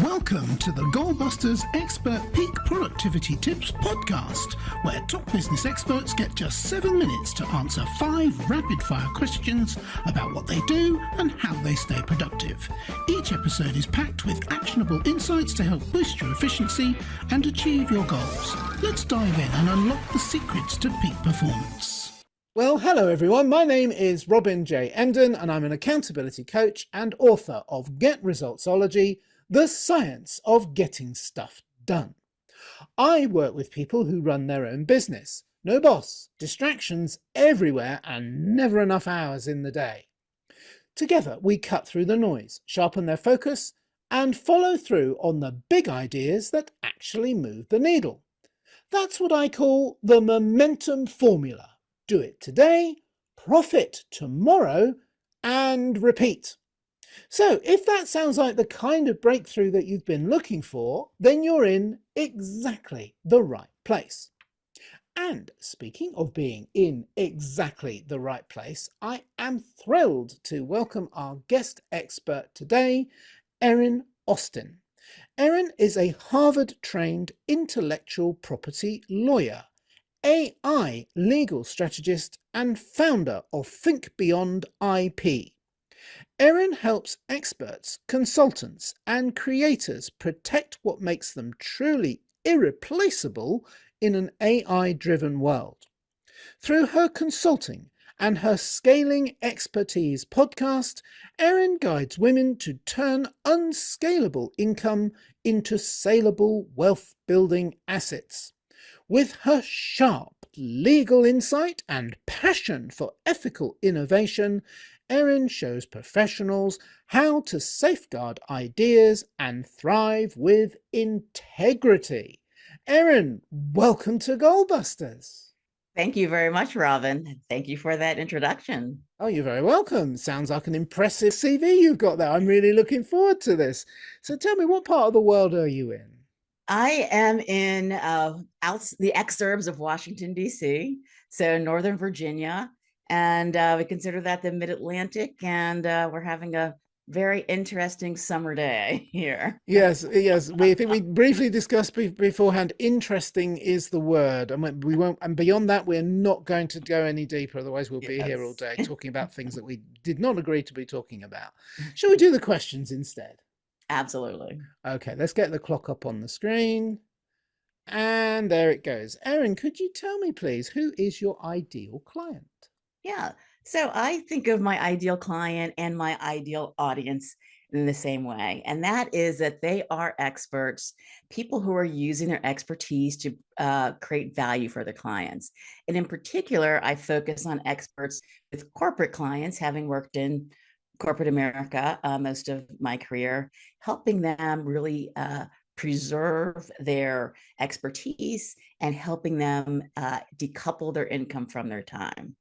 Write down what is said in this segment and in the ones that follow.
Welcome to the Goalbusters Expert Peak Productivity Tips podcast, where top business experts get just 7 minutes to answer 5 rapid-fire questions about what they do and how they stay productive. Each episode is packed with actionable insights to help boost your efficiency and achieve your goals. Let's dive in and unlock the secrets to peak performance. Well, hello everyone. My name is Robin J. Emden, and I'm an accountability coach and author of Get Resultsology, the science of getting stuff done. I work with people who run their own business. No boss, distractions everywhere, and never enough hours in the day. Together, we cut through the noise, sharpen their focus, and follow through on the big ideas that actually move the needle. That's what I call the momentum formula. Do it today, profit tomorrow, and repeat. So if that sounds like the kind of breakthrough that you've been looking for, then you're in exactly the right place. And speaking of being in exactly the right place, I am thrilled to welcome our guest expert today, Erin Austin. Erin is a Harvard-trained intellectual property lawyer, AI legal strategist, and founder of Think Beyond IP. Erin helps experts, consultants, and creators protect what makes them truly irreplaceable in an AI-driven world. Through her consulting and her Scaling Expertise podcast, Erin guides women to turn unscalable income into saleable wealth-building assets. With her sharp legal insight and passion for ethical innovation, Erin shows professionals how to safeguard ideas and thrive with integrity. Erin, welcome to Goalbusters. Thank you very much, Robin. Thank you for that introduction. Oh, you're very welcome. Sounds like an impressive CV you've got there. I'm really looking forward to this. So tell me, what part of the world are you in? I am in the exurbs of Washington, D.C., so Northern Virginia, and we consider that the Mid-Atlantic, and we're having a very interesting summer day here. Yes. I think we briefly discussed beforehand. Interesting is the word, and we won't. And beyond that, we're not going to go any deeper. Otherwise, we'll be here all day talking about things that we did not agree to be talking about. Shall we do the questions instead? Absolutely. Okay, let's get the clock up on the screen. And there it goes. Erin, could you tell me, please, who is your ideal client? Yeah. So I think of my ideal client and my ideal audience in the same way. And that is that they are experts, people who are using their expertise to create value for their clients. And in particular, I focus on experts with corporate clients, having worked in corporate America most of my career, helping them really preserve their expertise and helping them decouple their income from their time.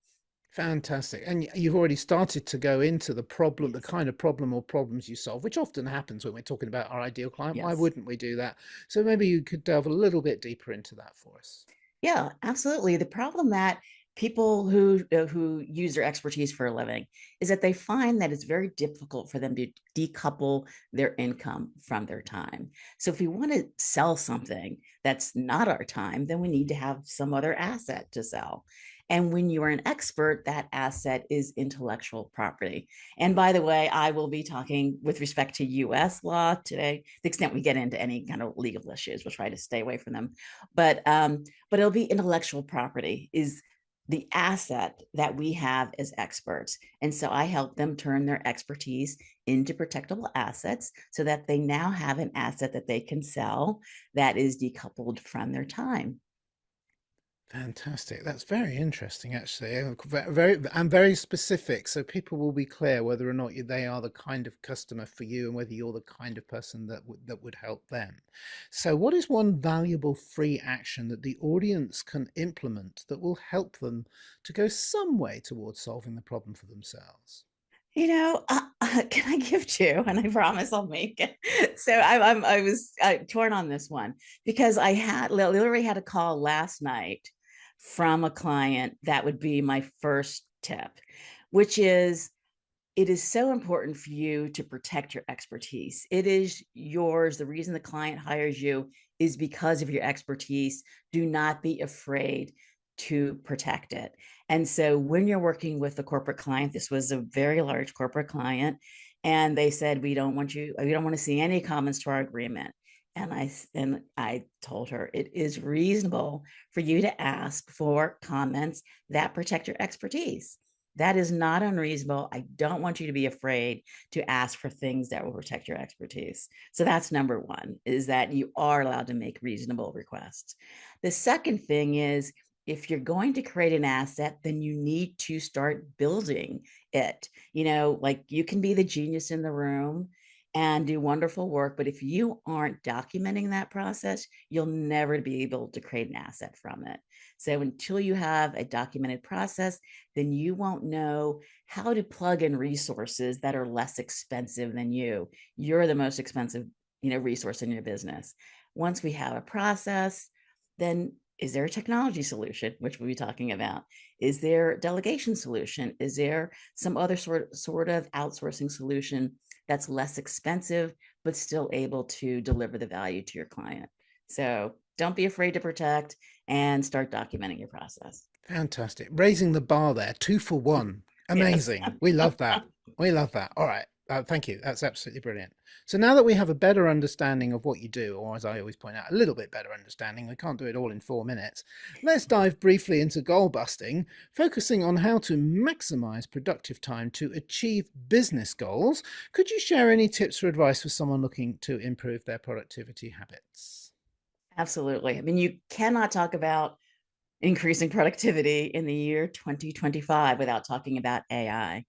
Fantastic. And you've already started to go into the problem, the kind of problem or problems you solve, which often happens when we're talking about our ideal client. Yes. Why wouldn't we do that? So maybe you could delve a little bit deeper into that for us. Yeah, absolutely. The problem that people who use their expertise for a living is that they find that it's very difficult for them to decouple their income from their time. So if we want to sell something that's not our time, then we need to have some other asset to sell. And when you are an expert, that asset is intellectual property. And by the way, I will be talking with respect to US law today, to the extent we get into any kind of legal issues. We'll try to stay away from them. But it'll be intellectual property is the asset that we have as experts. And so I help them turn their expertise into protectable assets so that they now have an asset that they can sell that is decoupled from their time. Fantastic. That's very interesting, actually. Very specific, so people will be clear whether or not they are the kind of customer for you and whether you're the kind of person that would help them. So what is one valuable free action that the audience can implement that will help them to go some way towards solving the problem for themselves? You know, can I give two? And I promise I'll make it. So I was torn on this one because I literally had a call last night from a client that would be my first tip, which is it is so important for you to protect your expertise. It is yours. The reason the client hires you is because of your expertise. Do not be afraid to protect it. And so when you're working with a corporate client, this was a very large corporate client, and they said, we don't want to see any comments to our agreement. And I told her it is reasonable for you to ask for comments that protect your expertise. That is not unreasonable. I don't want you to be afraid to ask for things that will protect your expertise. So that's number one, is that you are allowed to make reasonable requests. The second thing is, if you're going to create an asset, then you need to start building it. Like, you can be the genius in the room and do wonderful work, but if you aren't documenting that process, you'll never be able to create an asset from it. So until you have a documented process, then you won't know how to plug in resources that are less expensive than you. You're the most expensive, resource in your business. Once we have a process, then is there a technology solution, which we'll be talking about? Is there a delegation solution? Is there some other sort of outsourcing solution that's less expensive, but still able to deliver the value to your client? So don't be afraid to protect and start documenting your process. Fantastic. Raising the bar there, 2 for 1. Amazing. Yes. We love that. We love that. All right. Thank you. That's absolutely brilliant. So now that we have a better understanding of what you do, or as I always point out, a little bit better understanding, we can't do it all in 4 minutes. Let's dive briefly into goal busting, focusing on how to maximize productive time to achieve business goals. Could you share any tips or advice for someone looking to improve their productivity habits? Absolutely. I mean, you cannot talk about increasing productivity in the year 2025 without talking about AI.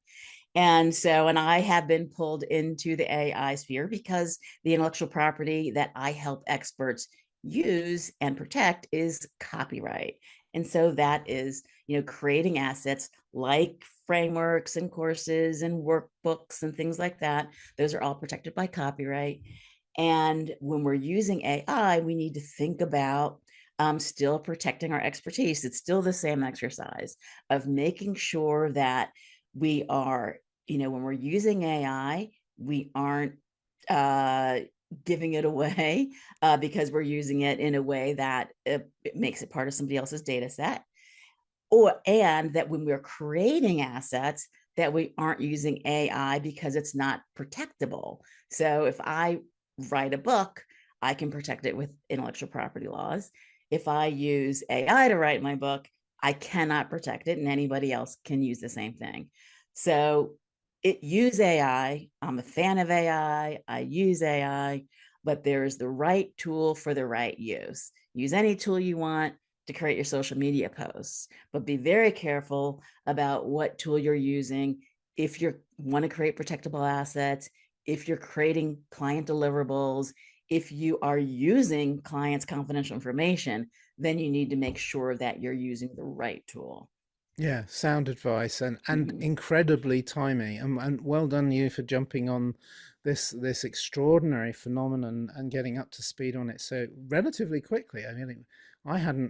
And I have been pulled into the AI sphere because the intellectual property that I help experts use and protect is copyright. And so that is, creating assets like frameworks and courses and workbooks and things like that. Those are all protected by copyright. And when we're using AI, we need to think about still protecting our expertise. It's still the same exercise of making sure that we are, when we're using AI, we aren't giving it away because we're using it in a way that it makes it part of somebody else's data set. And that when we're creating assets, that we aren't using AI because it's not protectable. So if I write a book, I can protect it with intellectual property laws. If I use AI to write my book, I cannot protect it, and anybody else can use the same thing. So use AI. I'm a fan of AI. I use AI, but there's the right tool for the right use. Use any tool you want to create your social media posts, but be very careful about what tool you're using. If you want to create protectable assets, if you're creating client deliverables, if you are using clients' confidential information, then you need to make sure that you're using the right tool. Yeah, sound advice and incredibly timely. And well done you for jumping on this extraordinary phenomenon and getting up to speed on it so relatively quickly. I mean,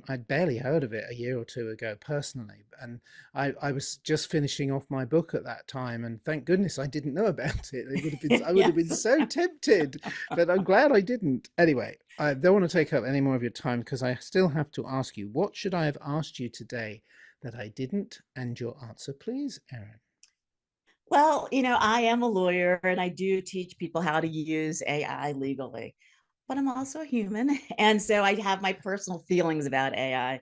I'd barely heard of it a year or two ago personally, and I was just finishing off my book at that time, and thank goodness I didn't know about it. It would have been I would have been so tempted, but I'm glad I didn't. Anyway, I don't want to take up any more of your time because I still have to ask you, what should I have asked you today that I didn't? And your answer, please, Erin. Well, I am a lawyer and I do teach people how to use AI legally, but I'm also a human. And so I have my personal feelings about AI.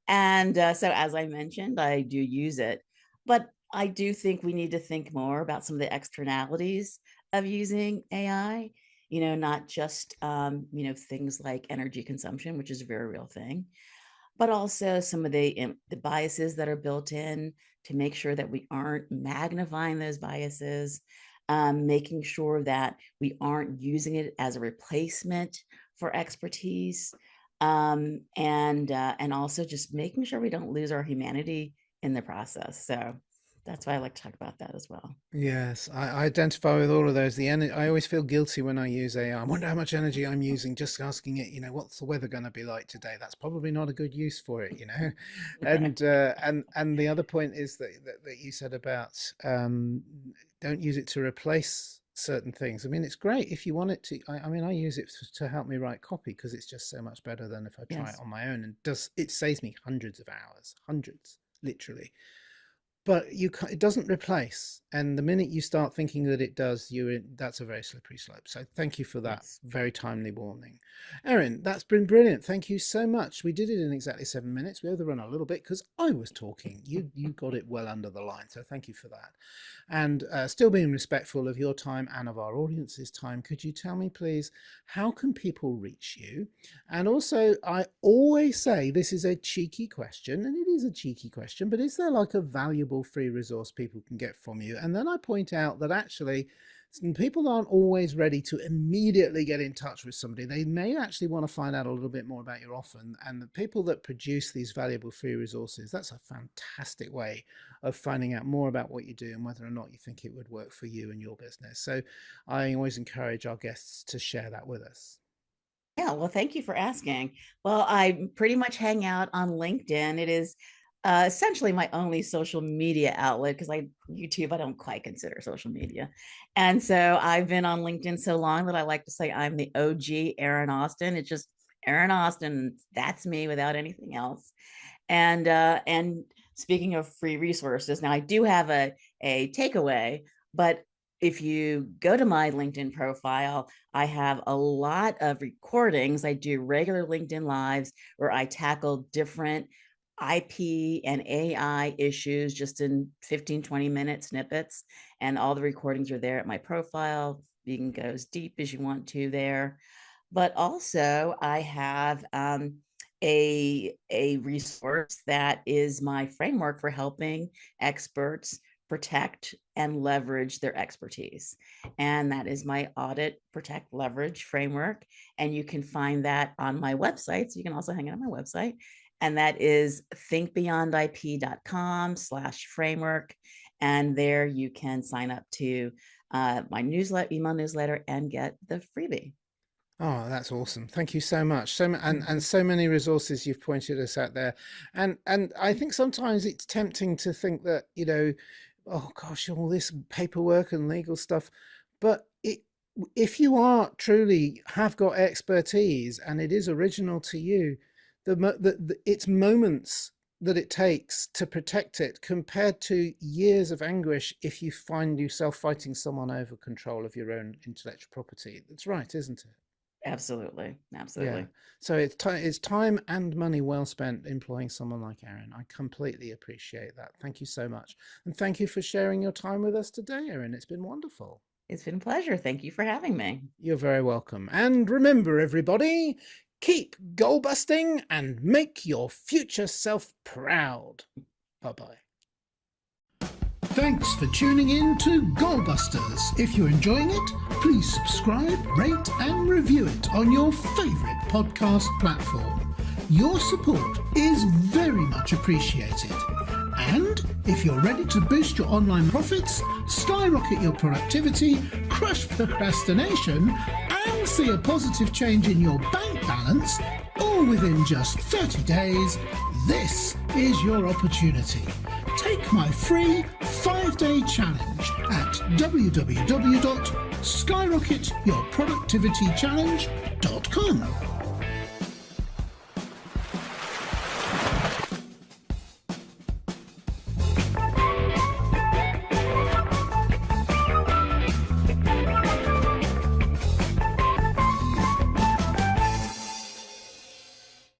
And so, as I mentioned, I do use it. But I do think we need to think more about some of the externalities of using AI, not just, things like energy consumption, which is a very real thing, but also some of the biases that are built in to make sure that we aren't magnifying those biases, making sure that we aren't using it as a replacement for expertise, and also just making sure we don't lose our humanity in the process. So That's why I like to talk about that as well. Yes, I identify with all of those. I always feel guilty when I use AI. I wonder how much energy I'm using just asking it, what's the weather going to be like today? That's probably not a good use for it. Right. And the other point is that you said about don't use it to replace certain things. I mean, it's great if you want it to. I mean, I use it to help me write copy because it's just so much better than if I try it Yes. on my own. And it saves me hundreds of hours, hundreds, literally. But it doesn't replace, and the minute you start thinking that it does, that's a very slippery slope. So thank you for that Yes. very timely warning. Erin, that's been brilliant. Thank you so much. We did it in exactly 7 minutes. We overrun a little bit because I was talking. You got it well under the line, so thank you for that. And still being respectful of your time and of our audience's time, could you tell me, please, how can people reach you? And also, I always say this is a cheeky question, and it is a cheeky question, but is there like a valuable free resource people can get from you? And then I point out that actually people aren't always ready to immediately get in touch with somebody. They may actually want to find out a little bit more about your offer, and the people that produce these valuable free resources, that's a fantastic way of finding out more about what you do and whether or not you think it would work for you and your business. So I always encourage our guests to share that with us. Yeah, well, thank you for asking. Well, I pretty much hang out on LinkedIn. It is essentially my only social media outlet because YouTube, I don't quite consider social media. And so I've been on LinkedIn so long that I like to say I'm the OG Erin Austin. It's just Erin Austin. That's me without anything else. And speaking of free resources, now I do have a takeaway, but if you go to my LinkedIn profile, I have a lot of recordings. I do regular LinkedIn lives where I tackle different IP and AI issues just in 15, 20-minute snippets. And all the recordings are there at my profile. You can go as deep as you want to there. But also I have a resource that is my framework for helping experts protect and leverage their expertise. And that is my Audit-Protect-Leverage framework. And you can find that on my website. So you can also hang it on my website. And that is thinkbeyondip.com/framework. And there you can sign up to my email newsletter and get the freebie. Oh, that's awesome. Thank you so much. And so many resources you've pointed us out there. And I think sometimes it's tempting to think that, oh gosh, all this paperwork and legal stuff. But if you are truly have got expertise and it is original to you, it's moments that it takes to protect it compared to years of anguish if you find yourself fighting someone over control of your own intellectual property. That's right, isn't it? Absolutely. Absolutely. Yeah. So it's time and money well spent employing someone like Erin. I completely appreciate that. Thank you so much. And thank you for sharing your time with us today, Erin. It's been wonderful. It's been a pleasure. Thank you for having me. You're very welcome. And remember, everybody, keep goal busting and make your future self proud. Bye-bye. Thanks for tuning in to Goalbusters. If you're enjoying it, please subscribe, rate and review it on your favourite podcast platform. Your support is very much appreciated. And if you're ready to boost your online profits, skyrocket your productivity, crush procrastination and see a positive change in your bank balance, all within just 30 days, this is your opportunity. Take my free 5-day challenge at www.skyrocketyourproductivitychallenge.com.